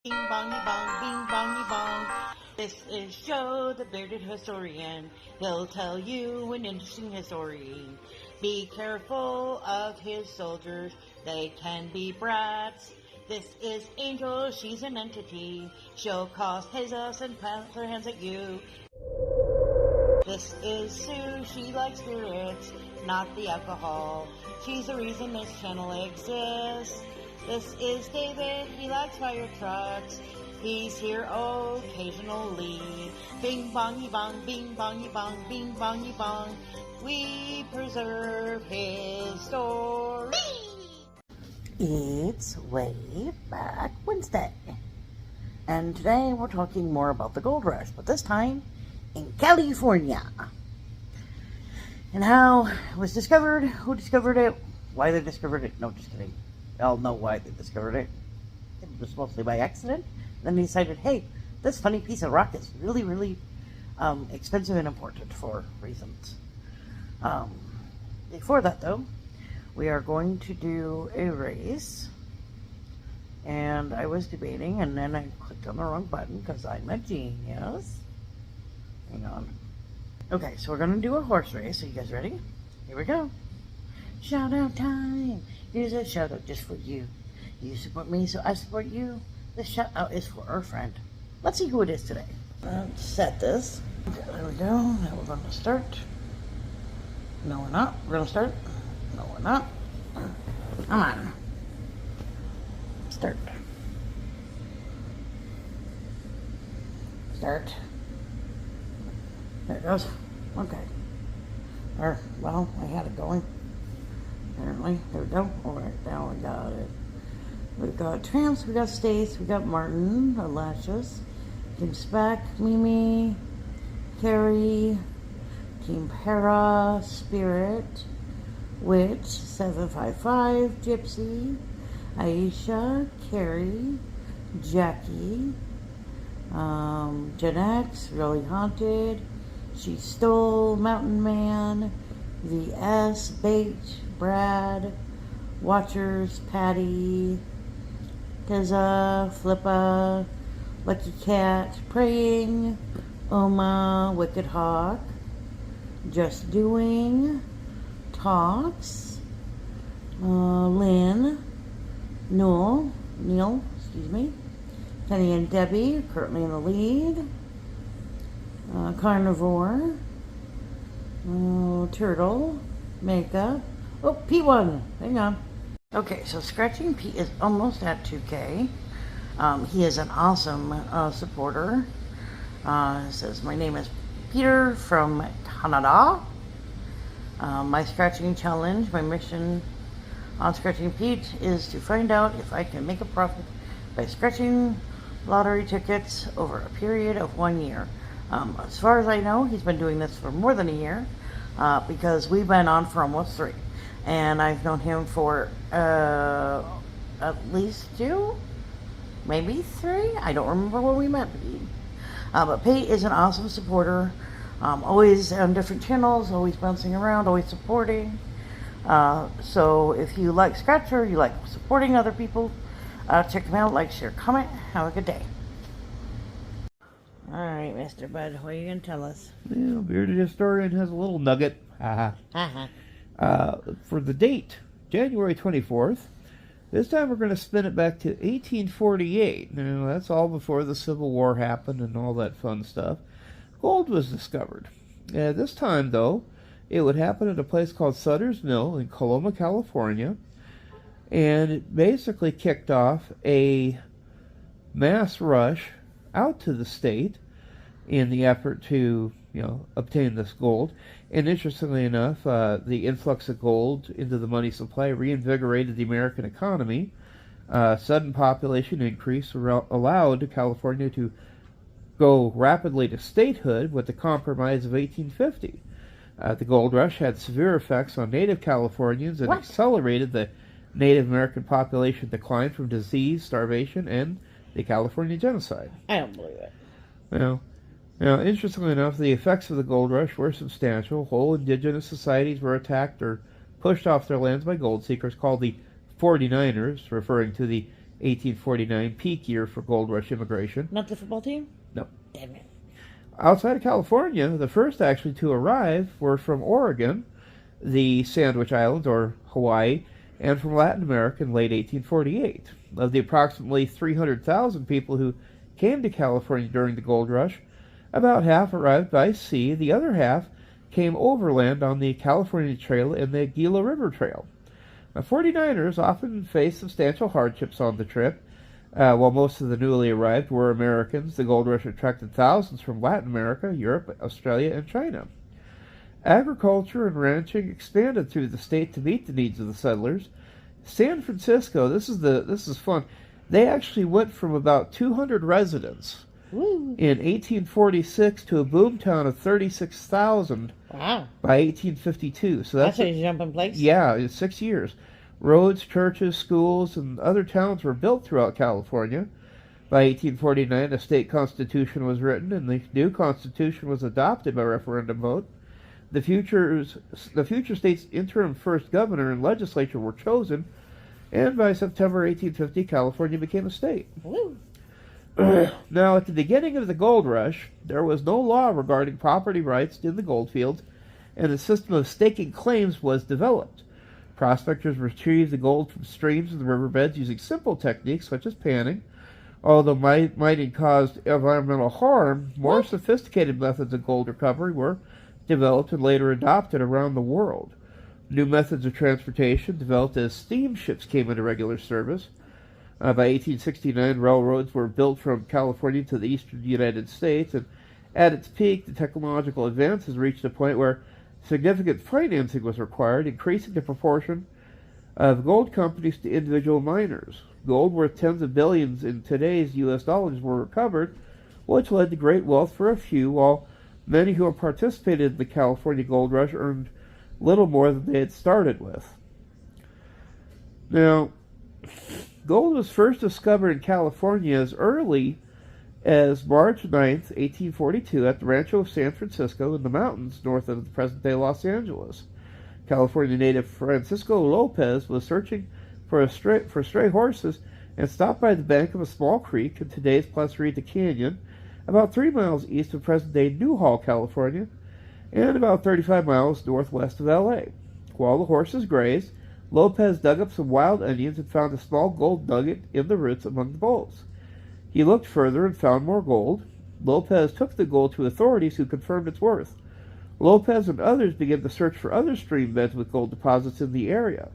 Bing bongy bong, bing bongy bong. This is Joe, the bearded historian. He'll tell you an interesting story. Be careful of his soldiers, they can be brats. This is Angel, she's an entity. She'll cause chaos and plant her hands at you. This is Sue, she likes spirits, not the alcohol. She's the reason this channel exists. This is David, he likes fire trucks. He's here occasionally. Bing bongy bong, bing bongy bong, bing bongy bong. We preserve his story. It's Wayback Wednesday. And today we're talking more about the gold rush, but this time in California. And how it was discovered, who discovered it, why they discovered it. No, just kidding. I'll know why they discovered it. It was mostly by accident. Then they decided, hey, this funny piece of rock is really, really expensive and important for reasons. Before that, though, we are going to do a race. And I was debating, and then I clicked on the wrong button because I'm a genius. Hang on. Okay, so we're going to do a horse race. Are you guys ready? Here we go. Shout out time. Here's a shout out just for you. You support me, so I support you. This shout out is for our friend. Let's see who it is today. Let's set this. Okay, there we go. Now we're going to start. No, we're not. We're going to start. No, we're not. Come on. Start. Start. There it goes. Okay. Or, well, I had it going. Apparently. There we go. Alright, now we got it. We've got Tramps, we got Stace, we got Martin, Lashes, Team Spec, Mimi, Carrie, Team Para, Spirit, Witch, 755, Gypsy, Aisha, Carrie, Jackie, Gen X, Really Haunted, She Stole, Mountain Man, VS, Bait, Brad, Watchers, Patty, Teza, Flippa, Lucky Cat, Praying, Oma, Wicked Hawk, Just Doing, Talks, Lynn, Neil, excuse me, Kenny and Debbie, currently in the lead, Carnivore, Turtle, Makeup, oh, P1, hang on. Okay, so Scratching Pete is almost at 2K. He is an awesome supporter. It says, my name is Peter from Canada. My scratching challenge, my mission on Scratching Pete is to find out if I can make a profit by scratching lottery tickets over a period of 1 year. As far as I know, he's been doing this for more than a year because we've been on for almost 3. And I've known him for at least 2, maybe 3. I don't remember where we met. But Pete is an awesome supporter. Always on different channels, always bouncing around, always supporting. So if you like Scratcher, you like supporting other people, check them out, like, share, comment. Have a good day. Alright, Mr. Bud, what are you going to tell us? Yeah, Bearded Historian has a little nugget. For the date, January 24th. This time we're going to spin it back to 1848. Now, that's all before the Civil War happened and all that fun stuff. Gold was discovered. This time, though, it would happen at a place called Sutter's Mill in Coloma, California. And it basically kicked off a mass rush out to the state in the effort to, obtain this gold. And interestingly enough, the influx of gold into the money supply reinvigorated the American economy. Sudden population increase allowed California to go rapidly to statehood with the Compromise of 1850. The gold rush had severe effects on native Californians and accelerated the Native American population decline from disease, starvation, and the California genocide. I don't believe it. Now, interestingly enough, the effects of the gold rush were substantial. Whole indigenous societies were attacked or pushed off their lands by gold seekers called the 49ers, referring to the 1849, peak year for gold rush immigration. Not the football team? No. Damn it. Outside of California, the first actually to arrive were from Oregon, the Sandwich Islands, or Hawaii, and from Latin America in late 1848. Of the approximately 300,000 people who came to California during the gold rush, about half arrived by sea. The other half came overland on the California Trail and the Gila River Trail. Now, 49ers often faced substantial hardships on the trip. While most of the newly arrived were Americans, the gold rush attracted thousands from Latin America, Europe, Australia, and China. Agriculture and ranching expanded through the state to meet the needs of the settlers. San Francisco, this is fun. They actually went from about 200 residents in 1846 to a boomtown of 36,000 Wow. by 1852. So That's a jumping place. yeah, in 6 years. Roads, churches, schools, and other towns were built throughout California. By 1849, a state constitution was written, and the new constitution was adopted by referendum vote. The future state's interim first governor and legislature were chosen, and by September 1850, California became a state. Woo. Now, at the beginning of the gold rush, there was no law regarding property rights in the gold fields, and a system of staking claims was developed. Prospectors retrieved the gold from streams and the riverbeds using simple techniques such as panning. Although mining caused environmental harm, more sophisticated methods of gold recovery were developed and later adopted around the world. New methods of transportation developed as steamships came into regular service. By 1869, railroads were built from California to the eastern United States, and at its peak, the technological advances reached a point where significant financing was required, increasing the proportion of gold companies to individual miners. Gold worth tens of billions in today's U.S. dollars were recovered, which led to great wealth for a few, while many who had participated in the California gold rush earned little more than they had started with. Now, gold was first discovered in California as early as March 9th, 1842, at the Rancho San Francisco in the mountains north of the present-day Los Angeles. California native Francisco Lopez was searching for stray horses and stopped by the bank of a small creek in today's Plaza Canyon, about 3 miles east of present-day Newhall, California, and about 35 miles northwest of L.A. While the horses grazed, Lopez dug up some wild onions and found a small gold nugget in the roots among the bolls. He looked further and found more gold. Lopez took the gold to authorities who confirmed its worth. Lopez and others began to search for other stream beds with gold deposits in the area.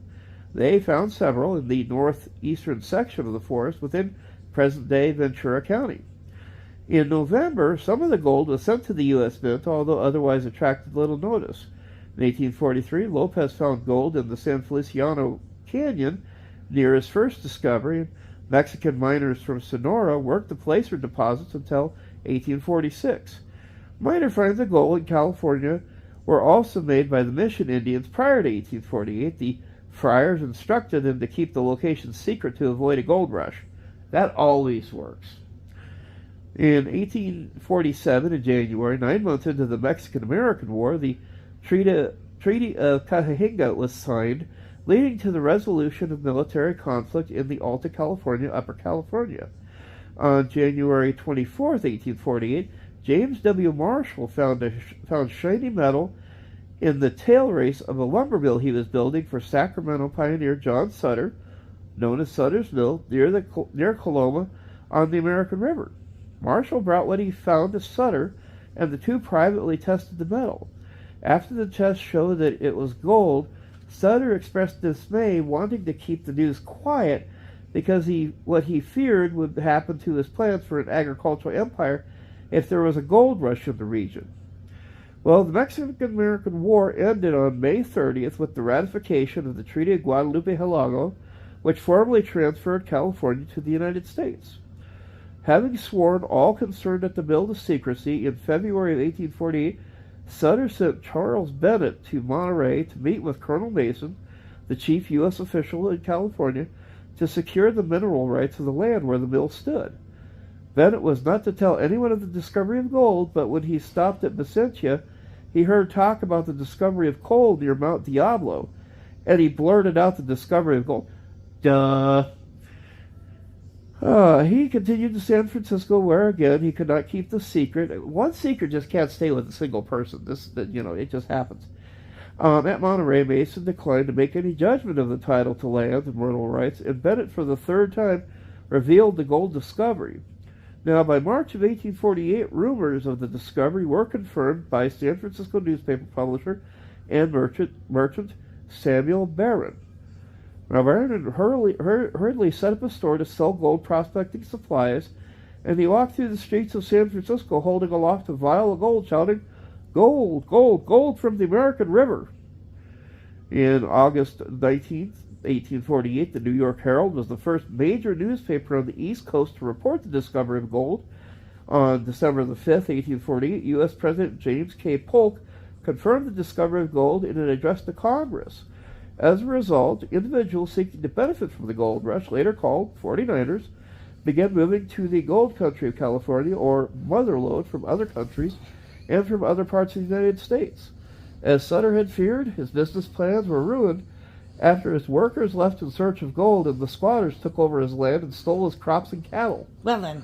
They found several in the northeastern section of the forest within present-day Ventura County. In November, some of the gold was sent to the U.S. Mint, although otherwise attracted little notice. In 1843, Lopez found gold in the San Feliciano Canyon near his first discovery, and Mexican miners from Sonora worked the placer deposits until 1846. Minor finds of gold in California were also made by the Mission Indians prior to 1848. The friars instructed them to keep the location secret to avoid a gold rush. That always works. In 1847, in January, 9 months into the Mexican-American War, the Treaty of Cajahinga was signed, leading to the resolution of military conflict in the Alta California, Upper California. On January 24, 1848, James W. Marshall found shiny metal in the tail race of a lumber mill he was building for Sacramento pioneer John Sutter, known as Sutter's Mill, near Coloma on the American River. Marshall brought what he found to Sutter, and the two privately tested the metal. After the test showed that it was gold, Sutter expressed dismay, wanting to keep the news quiet because what he feared would happen to his plans for an agricultural empire if there was a gold rush in the region. Well, the Mexican-American War ended on May 30th with the ratification of the Treaty of Guadalupe-Hidalgo, which formally transferred California to the United States. Having sworn all concerned at the mill to secrecy, in February of 1848, Sutter sent Charles Bennett to Monterey to meet with Colonel Mason, the chief U.S. official in California, to secure the mineral rights of the land where the mill stood. Bennett was not to tell anyone of the discovery of gold, but when he stopped at Vicentia, he heard talk about the discovery of coal near Mount Diablo, and he blurted out the discovery of gold. Duh. He continued to San Francisco, where again he could not keep the secret. One secret just can't stay with a single person. It just happens. At Monterey, Mason declined to make any judgment of the title to land and mineral rights, and Bennett, for the third time, revealed the gold discovery. Now, by March of 1848, rumors of the discovery were confirmed by San Francisco newspaper publisher and merchant Samuel Barron. Now, Barron hurriedly set up a store to sell gold prospecting supplies, and he walked through the streets of San Francisco holding aloft a vial of gold, shouting, "Gold, gold, gold from the American River." In August 19th, 1848, the New York Herald was the first major newspaper on the East Coast to report the discovery of gold. On December the 5th, 1848, U.S. President James K. Polk confirmed the discovery of gold in an address to Congress. As a result, individuals seeking to benefit from the gold rush, later called 49ers, began moving to the gold country of California, or motherlode, from other countries and from other parts of the United States. As Sutter had feared, his business plans were ruined after his workers left in search of gold and the squatters took over his land and stole his crops and cattle. Well then,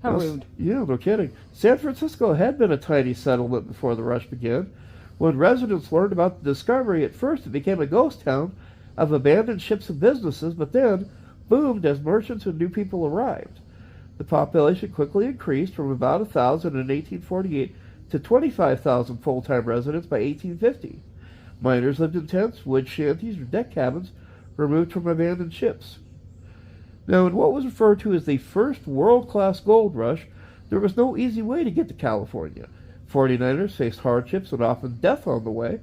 how rude. Yeah, no kidding. San Francisco had been a tiny settlement before the rush began. When residents learned about the discovery, at first it became a ghost town of abandoned ships and businesses, but then boomed as merchants and new people arrived. The population quickly increased from about 1,000 in 1848 to 25,000 full-time residents by 1850. Miners lived in tents, wood shanties, or deck cabins removed from abandoned ships. Now, in what was referred to as the first world-class gold rush, there was no easy way to get to California. 49ers faced hardships and often death on the way.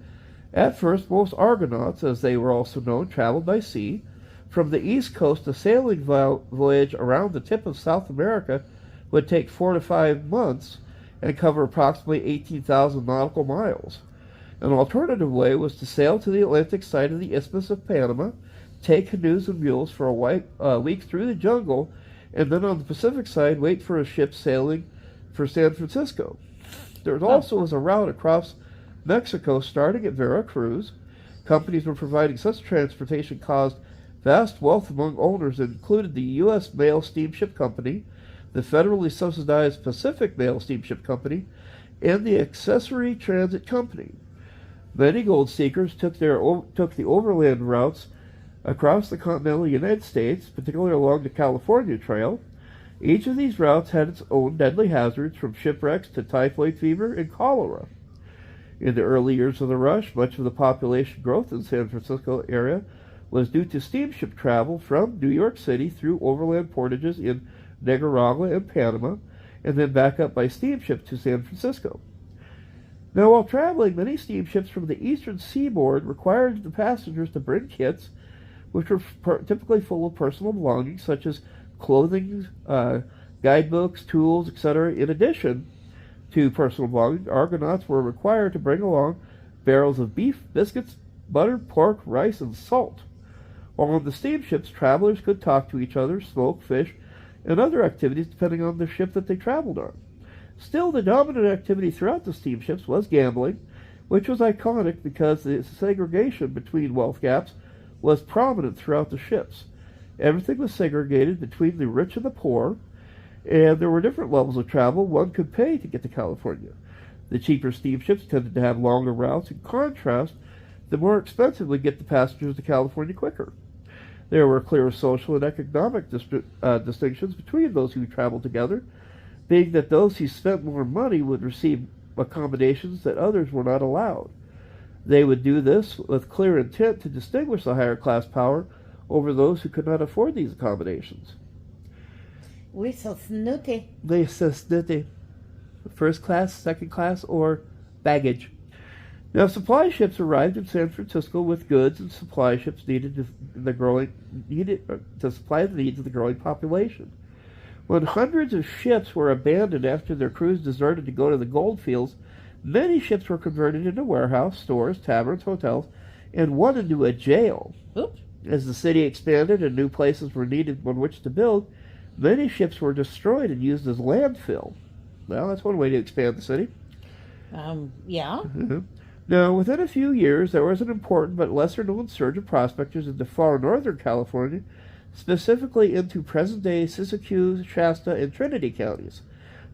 At first, most Argonauts, as they were also known, traveled by sea. From the East Coast, a sailing voyage around the tip of South America would take 4 to 5 months and cover approximately 18,000 nautical miles. An alternative way was to sail to the Atlantic side of the Isthmus of Panama, take canoes and mules for a week through the jungle, and then on the Pacific side wait for a ship sailing for San Francisco. There also was a route across Mexico starting at Veracruz. Companies were providing such transportation caused vast wealth among owners that included the U.S. Mail Steamship Company, the federally subsidized Pacific Mail Steamship Company, and the Accessory Transit Company. Many gold seekers took the overland routes across the continental United States, particularly along the California Trail. Each of these routes had its own deadly hazards, from shipwrecks to typhoid fever and cholera. In the early years of the rush, much of the population growth in the San Francisco area was due to steamship travel from New York City through overland portages in Nicaragua and Panama, and then back up by steamship to San Francisco. Now, while traveling, many steamships from the eastern seaboard required the passengers to bring kits, which were typically full of personal belongings such as clothing, guidebooks, tools, etc. In addition to personal belongings, Argonauts were required to bring along barrels of beef, biscuits, butter, pork, rice, and salt. While on the steamships, travelers could talk to each other, smoke, fish, and other activities depending on the ship that they traveled on. Still, the dominant activity throughout the steamships was gambling, which was iconic because the segregation between wealth gaps was prominent throughout the ships. Everything was segregated between the rich and the poor, and there were different levels of travel one could pay to get to California. The cheaper steamships tended to have longer routes. In contrast, the more expensive would get the passengers to California quicker. There were clear social and economic distinctions between those who traveled together, being that those who spent more money would receive accommodations that others were not allowed. They would do this with clear intent to distinguish the higher class power over those who could not afford these accommodations. We're so snooty. They so snooty. First class, second class, or baggage. Now, supply ships arrived in San Francisco with goods and supply ships needed to supply the needs of the growing population. When hundreds of ships were abandoned after their crews deserted to go to the gold fields, many ships were converted into warehouses, stores, taverns, hotels, and one into a jail. Oops. As the city expanded and new places were needed on which to build, many ships were destroyed and used as landfill. Well, that's one way to expand the city. Yeah. Mm-hmm. Now, within a few years, there was an important but lesser-known surge of prospectors into far northern California, specifically into present-day Siskiyou, Shasta, and Trinity counties.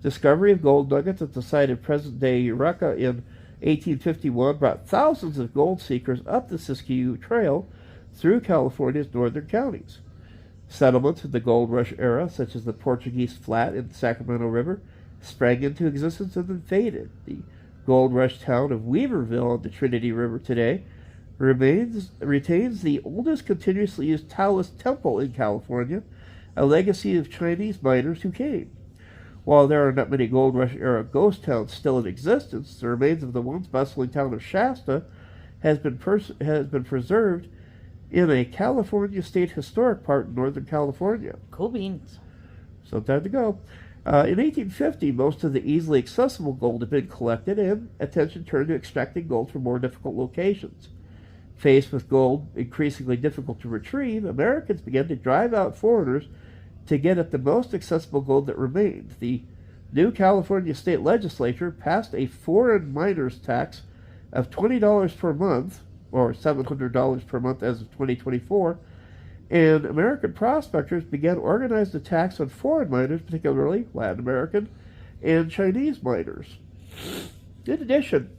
Discovery of gold nuggets at the site of present-day Eureka in 1851 brought thousands of gold seekers up the Siskiyou Trail through California's northern counties. Settlements in the gold rush era, such as the Portuguese Flat and Sacramento River, sprang into existence and then faded. The gold rush town of Weaverville on the Trinity River today retains the oldest continuously used Taoist temple in California, a legacy of Chinese miners who came. While there are not many gold rush era ghost towns still in existence, the remains of the once bustling town of Shasta has been preserved in a California State Historic Park in Northern California. Cool beans. So time to go. In 1850, most of the easily accessible gold had been collected and attention turned to extracting gold from more difficult locations. Faced with gold increasingly difficult to retrieve, Americans began to drive out foreigners to get at the most accessible gold that remained. The new California state legislature passed a foreign miners tax of $20 per month, or $700 per month as of 2024, and American prospectors began organized attacks on foreign miners, particularly Latin American and Chinese miners. In addition,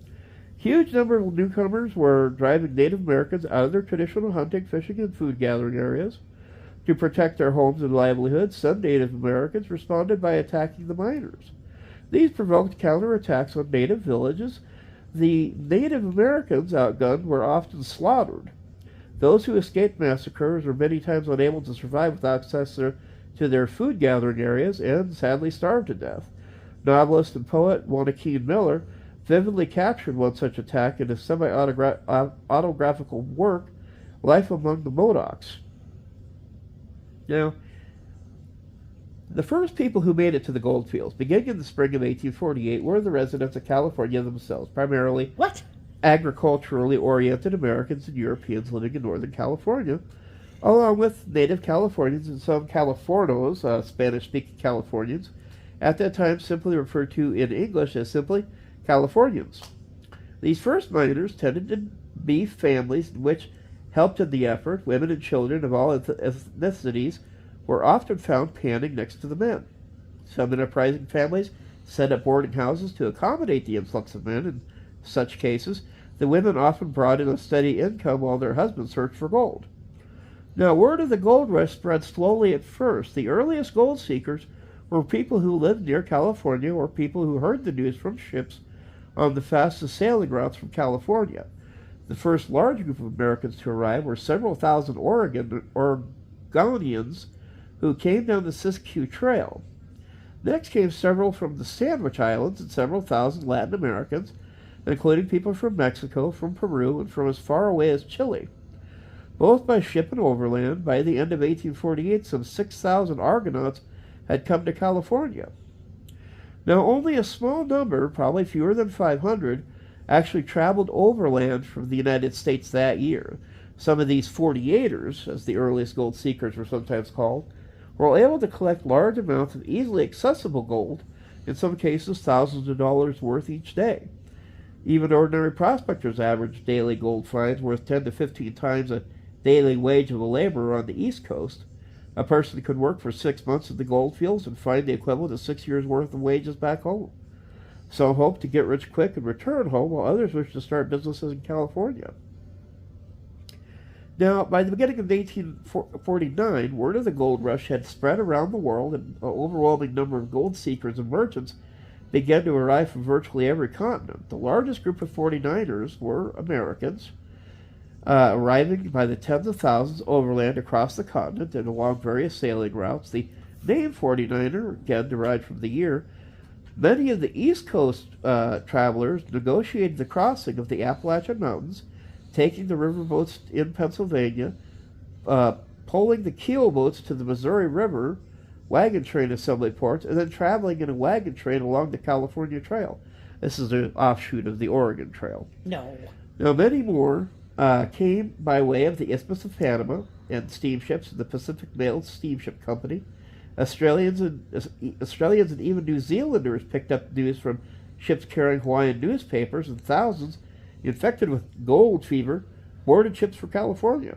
huge number of newcomers were driving Native Americans out of their traditional hunting, fishing, and food gathering areas. To protect their homes and livelihoods, some Native Americans responded by attacking the miners. These provoked counterattacks on native villages. The Native Americans outgunned were often slaughtered. Those who escaped massacres were many times unable to survive without access to their food gathering areas and sadly starved to death. Novelist and poet Wanakeen Miller vividly captured one such attack in his semi-autographical work, Life Among the Modocs. Now, the first people who made it to the gold fields, beginning in the spring of 1848, were the residents of California themselves, primarily agriculturally oriented Americans and Europeans living in Northern California, along with native Californians and some Californos, Spanish-speaking Californians, at that time simply referred to in English as simply Californians. These first miners tended to be families which helped in the effort. Women and children of all ethnicities were often found panning next to the men. Some enterprising families set up boarding houses to accommodate the influx of men. In such cases, the women often brought in a steady income while their husbands searched for gold. Now, word of the gold rush spread slowly at first. The earliest gold seekers were people who lived near California or people who heard the news from ships on the fastest sailing routes from California. The first large group of Americans to arrive were several thousand Oregonians who came down the Siskiyou Trail. Next came several from the Sandwich Islands and several thousand Latin Americans, including people from Mexico, from Peru, and from as far away as Chile. Both by ship and overland, by the end of 1848, some 6,000 Argonauts had come to California. Now, only a small number, probably fewer than 500, actually traveled overland from the United States that year. Some of these 48ers, as the earliest gold seekers were sometimes called, were able to collect large amounts of easily accessible gold, in some cases thousands of dollars worth each day. Even ordinary prospectors averaged daily gold finds worth 10 to 15 times a daily wage of a laborer on the East Coast. A person could work for 6 months in the gold fields and find the equivalent of 6 years' worth of wages back home. Some hoped to get rich quick and return home, while others wished to start businesses in California. Now, by the beginning of 1849, word of the gold rush had spread around the world, and an overwhelming number of gold seekers and merchants began to arrive from virtually every continent. The largest group of 49ers were Americans, arriving by the tens of thousands overland across the continent and along various sailing routes. The name 49er, again derived from the year. Many of the East Coast travelers negotiated the crossing of the Appalachian Mountains, taking the riverboats in Pennsylvania, pulling the keel boats to the Missouri River wagon train assembly ports, and then traveling in a wagon train along the California Trail. This is an offshoot of the Oregon Trail. No. Now, many more came by way of the Isthmus of Panama and steamships of the Pacific Mail Steamship Company. Australians and even New Zealanders picked up news from ships carrying Hawaiian newspapers, and thousands infected with gold fever boarded ships for California.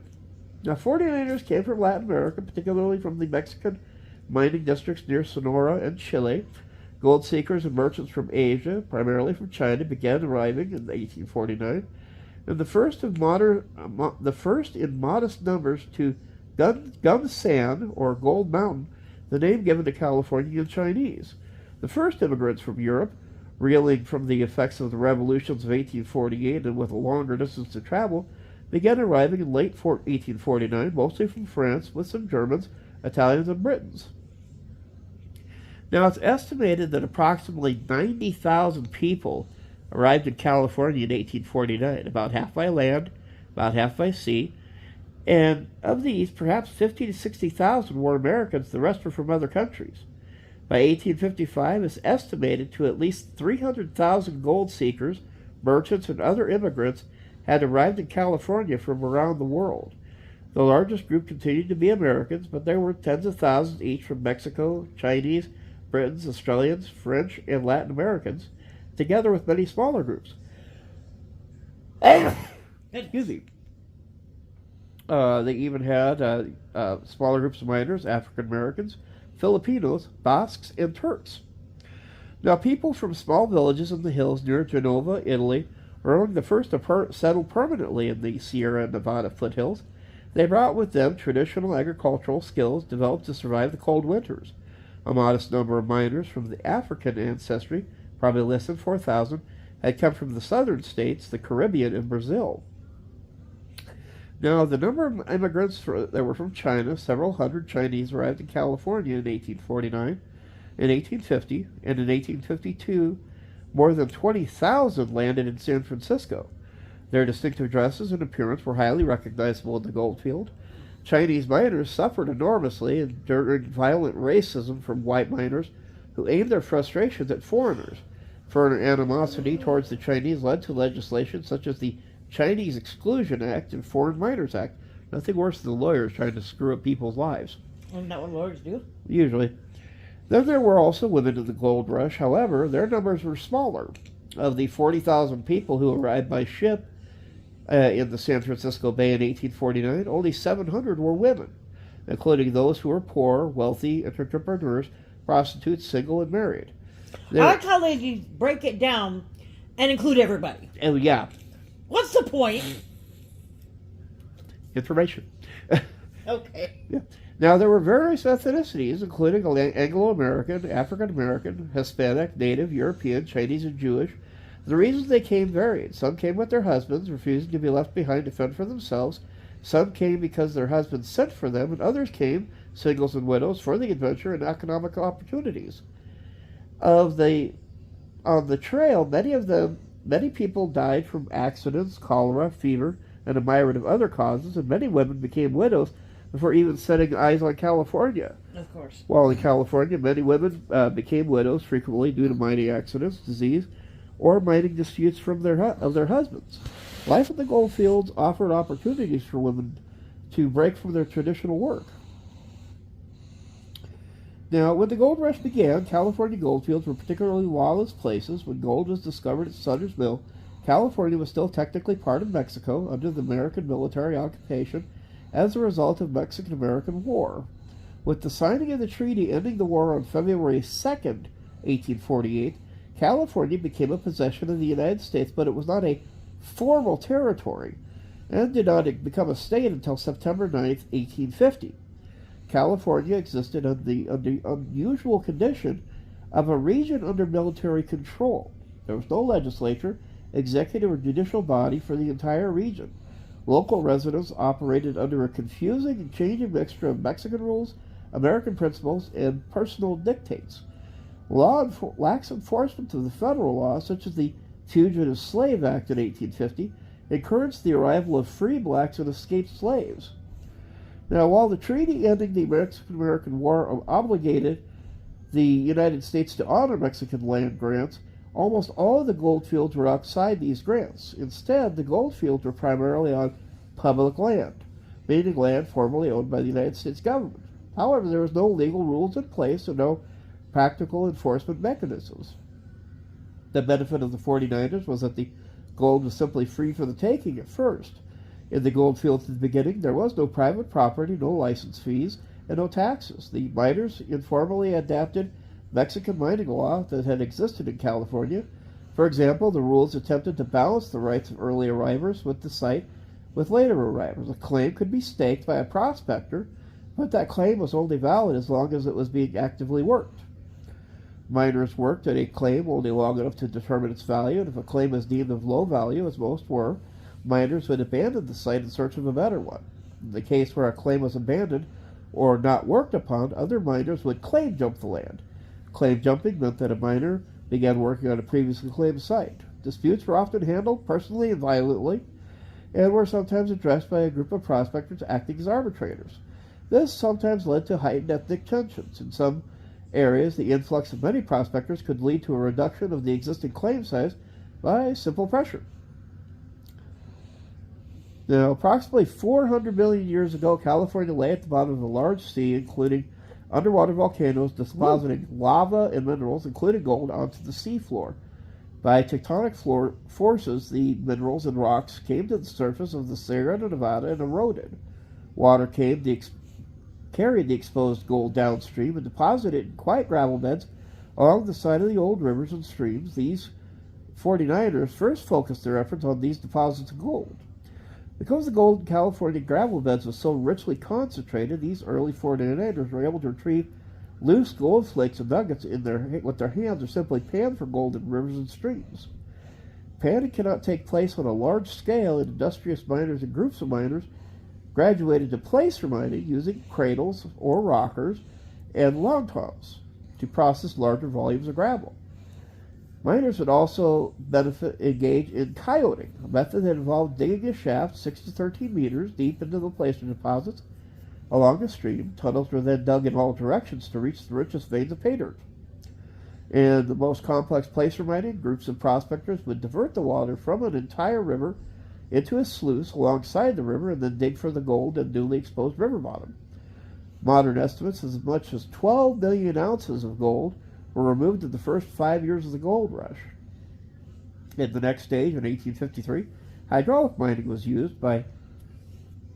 Now, 49ers came from Latin America, particularly from the Mexican mining districts near Sonora and Chile. Gold seekers and merchants from Asia, primarily from China, began arriving in 1849, and the first in modest numbers to Gum San, or Gold Mountain, the name given to California in Chinese. The first immigrants from Europe, reeling from the effects of the revolutions of 1848 and with a longer distance to travel, began arriving in late 1849, mostly from France, with some Germans, Italians, and Britons. Now, it's estimated that approximately 90,000 people arrived in California in 1849, about half by land, about half by sea, and of these, perhaps 50 to 60,000 were Americans, the rest were from other countries. By 1855, it's estimated to at least 300,000 gold seekers, merchants, and other immigrants had arrived in California from around the world. The largest group continued to be Americans, but there were tens of thousands each from Mexico, Chinese, Britons, Australians, French, and Latin Americans, together with many smaller groups. Excuse me. They even had smaller groups of miners, African Americans, Filipinos, Basques, and Turks. Now, people from small villages in the hills near Genova, Italy, were among the first to settle permanently in the Sierra Nevada foothills. They brought with them traditional agricultural skills developed to survive the cold winters. A modest number of miners from the African ancestry, probably less than 4,000, had come from the southern states, the Caribbean, and Brazil. Now, the number of immigrants that were from China, several hundred Chinese arrived in California in 1849, in 1850, and in 1852, more than 20,000 landed in San Francisco. Their distinctive dresses and appearance were highly recognizable in the goldfield. Chinese miners suffered enormously and enduring violent racism from white miners who aimed their frustrations at foreigners. Foreign animosity towards the Chinese led to legislation such as the Chinese Exclusion Act and Foreign Miners Act. Nothing worse than the lawyers trying to screw up people's lives. Isn't that what lawyers do? Usually. Then there were also women in the gold rush. However, their numbers were smaller. Of the 40,000 people who arrived by ship in the San Francisco Bay in 1849, only 700 were women, including those who were poor, wealthy, entrepreneurs, prostitutes, single, and married. I like how they break it down and include everybody. Oh, yeah. What's the point? Information. Okay. Yeah. Now, there were various ethnicities, including Anglo-American, African-American, Hispanic, Native, European, Chinese, and Jewish. The reasons they came varied. Some came with their husbands, refusing to be left behind to fend for themselves. Some came because their husbands sent for them, and others came, singles and widows, for the adventure and economic opportunities. On the trail, many people died from accidents, cholera, fever, and a myriad of other causes, and many women became widows before even setting eyes on California. Of course. While in California, many women became widows frequently due to mining accidents, disease, or mining disputes of their husbands. Life in the gold fields offered opportunities for women to break from their traditional work. Now, when the gold rush began, California goldfields were particularly lawless places. When gold was discovered at Sutter's Mill, California was still technically part of Mexico under the American military occupation as a result of Mexican-American War. With the signing of the treaty ending the war on February 2nd, 1848, California became a possession of the United States, but it was not a formal territory and did not become a state until September 9th, 1850. California existed under the unusual condition of a region under military control. There was no legislature, executive, or judicial body for the entire region. Local residents operated under a confusing and changing mixture of Mexican rules, American principles, and personal dictates. Lax enforcement of the federal laws, such as the Fugitive Slave Act in 1850, encouraged the arrival of free blacks and escaped slaves. Now, while the treaty ending the Mexican-American War obligated the United States to honor Mexican land grants, almost all of the goldfields were outside these grants. Instead, the goldfields were primarily on public land, meaning land formerly owned by the United States government. However, there was no legal rules in place and no practical enforcement mechanisms. The benefit of the 49ers was that the gold was simply free for the taking at first. In the gold fields at the beginning, there was no private property, no license fees, and no taxes. The miners informally adapted Mexican mining law that had existed in California. For example, the rules attempted to balance the rights of early arrivals with the site with later arrivals. A claim could be staked by a prospector, but that claim was only valid as long as it was being actively worked. Miners worked at a claim only long enough to determine its value, and if a claim was deemed of low value, as most were, miners would abandon the site in search of a better one. In the case where a claim was abandoned or not worked upon, other miners would claim jump the land. Claim jumping meant that a miner began working on a previously claimed site. Disputes were often handled personally and violently, and were sometimes addressed by a group of prospectors acting as arbitrators. This sometimes led to heightened ethnic tensions. In some areas, the influx of many prospectors could lead to a reduction of the existing claim size by simple pressure. Now, approximately 400 million years ago, California lay at the bottom of a large sea, including underwater volcanoes depositing lava and minerals, including gold, onto the seafloor. By tectonic forces, the minerals and rocks came to the surface of the Sierra Nevada and eroded. Water carried the exposed gold downstream and deposited it in quiet gravel beds along the side of the old rivers and streams. These 49ers first focused their efforts on these deposits of gold. Because the gold in California gravel beds was so richly concentrated, these early 49ers were able to retrieve loose gold flakes and nuggets with their hands, or simply pan for gold in rivers and streams. Panning cannot take place on a large scale, and industrious miners and groups of miners graduated to placer mining using cradles or rockers and log toms to process larger volumes of gravel. Miners would also engage in coyoting, a method that involved digging a shaft 6 to 13 meters deep into the placer deposits along a stream. Tunnels were then dug in all directions to reach the richest veins of pay dirt. In the most complex placer mining, groups of prospectors would divert the water from an entire river into a sluice alongside the river and then dig for the gold in newly exposed river bottom. Modern estimates as much as 12 million ounces of gold were removed in the first 5 years of the gold rush. In the next stage, in 1853, hydraulic mining was used by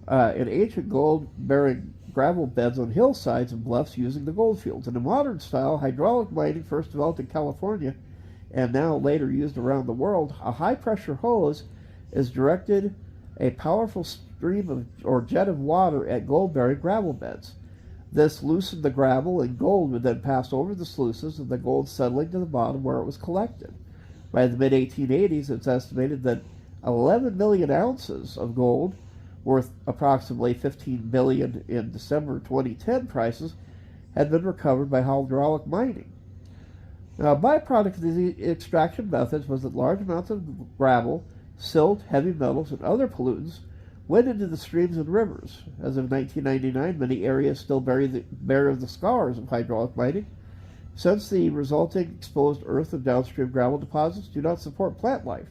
in ancient gold-bearing gravel beds on hillsides and bluffs using the gold fields. In a modern style, hydraulic mining first developed in California and now later used around the world. A high-pressure hose is directed a powerful stream or jet of water at gold-bearing gravel beds. This loosened the gravel, and gold would then pass over the sluices, and the gold settling to the bottom where it was collected. By the mid-1880s, it's estimated that 11 million ounces of gold, worth approximately $15 billion in December 2010 prices, had been recovered by hydraulic mining. Now, a byproduct of these extraction methods was that large amounts of gravel, silt, heavy metals, and other pollutants went into the streams and rivers. As of 1999, many areas still bear the scars of hydraulic mining, since the resulting exposed earth and downstream gravel deposits do not support plant life.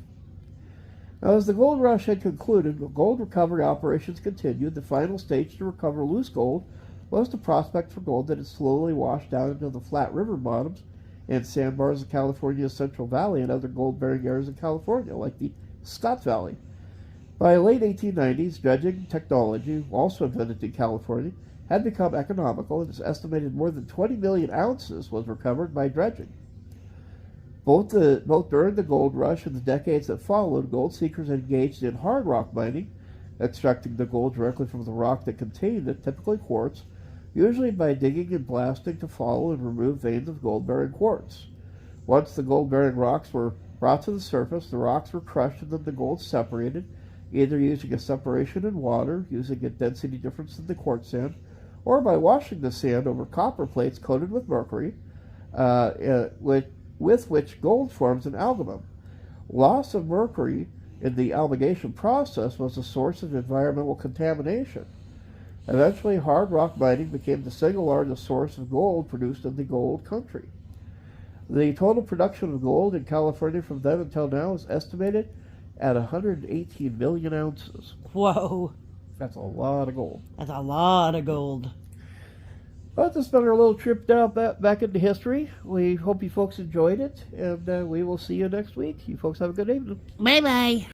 Now, as the gold rush had concluded, gold recovery operations continued. The final stage to recover loose gold was to prospect for gold that had slowly washed down into the flat river bottoms and sandbars of California's Central Valley and other gold-bearing areas of California, like the Scotts Valley. By the late 1890s, dredging technology, also invented in California, had become economical, and it's estimated more than 20 million ounces was recovered by dredging. Both during the gold rush and the decades that followed, gold seekers engaged in hard rock mining, extracting the gold directly from the rock that contained it, typically quartz, usually by digging and blasting to follow and remove veins of gold-bearing quartz. Once the gold-bearing rocks were brought to the surface, the rocks were crushed and then the gold separated, either using a separation in water, using a density difference in the quartz sand, or by washing the sand over copper plates coated with mercury, with which gold forms an amalgam. Loss of mercury in the amalgamation process was a source of environmental contamination. Eventually, hard rock mining became the single largest source of gold produced in the gold country. The total production of gold in California from then until now is estimated at 118 million ounces. Whoa. That's a lot of gold. That's a lot of gold. But this has been our little trip down back into history. We hope you folks enjoyed it, and we will see you next week. You folks have a good evening. Bye-bye.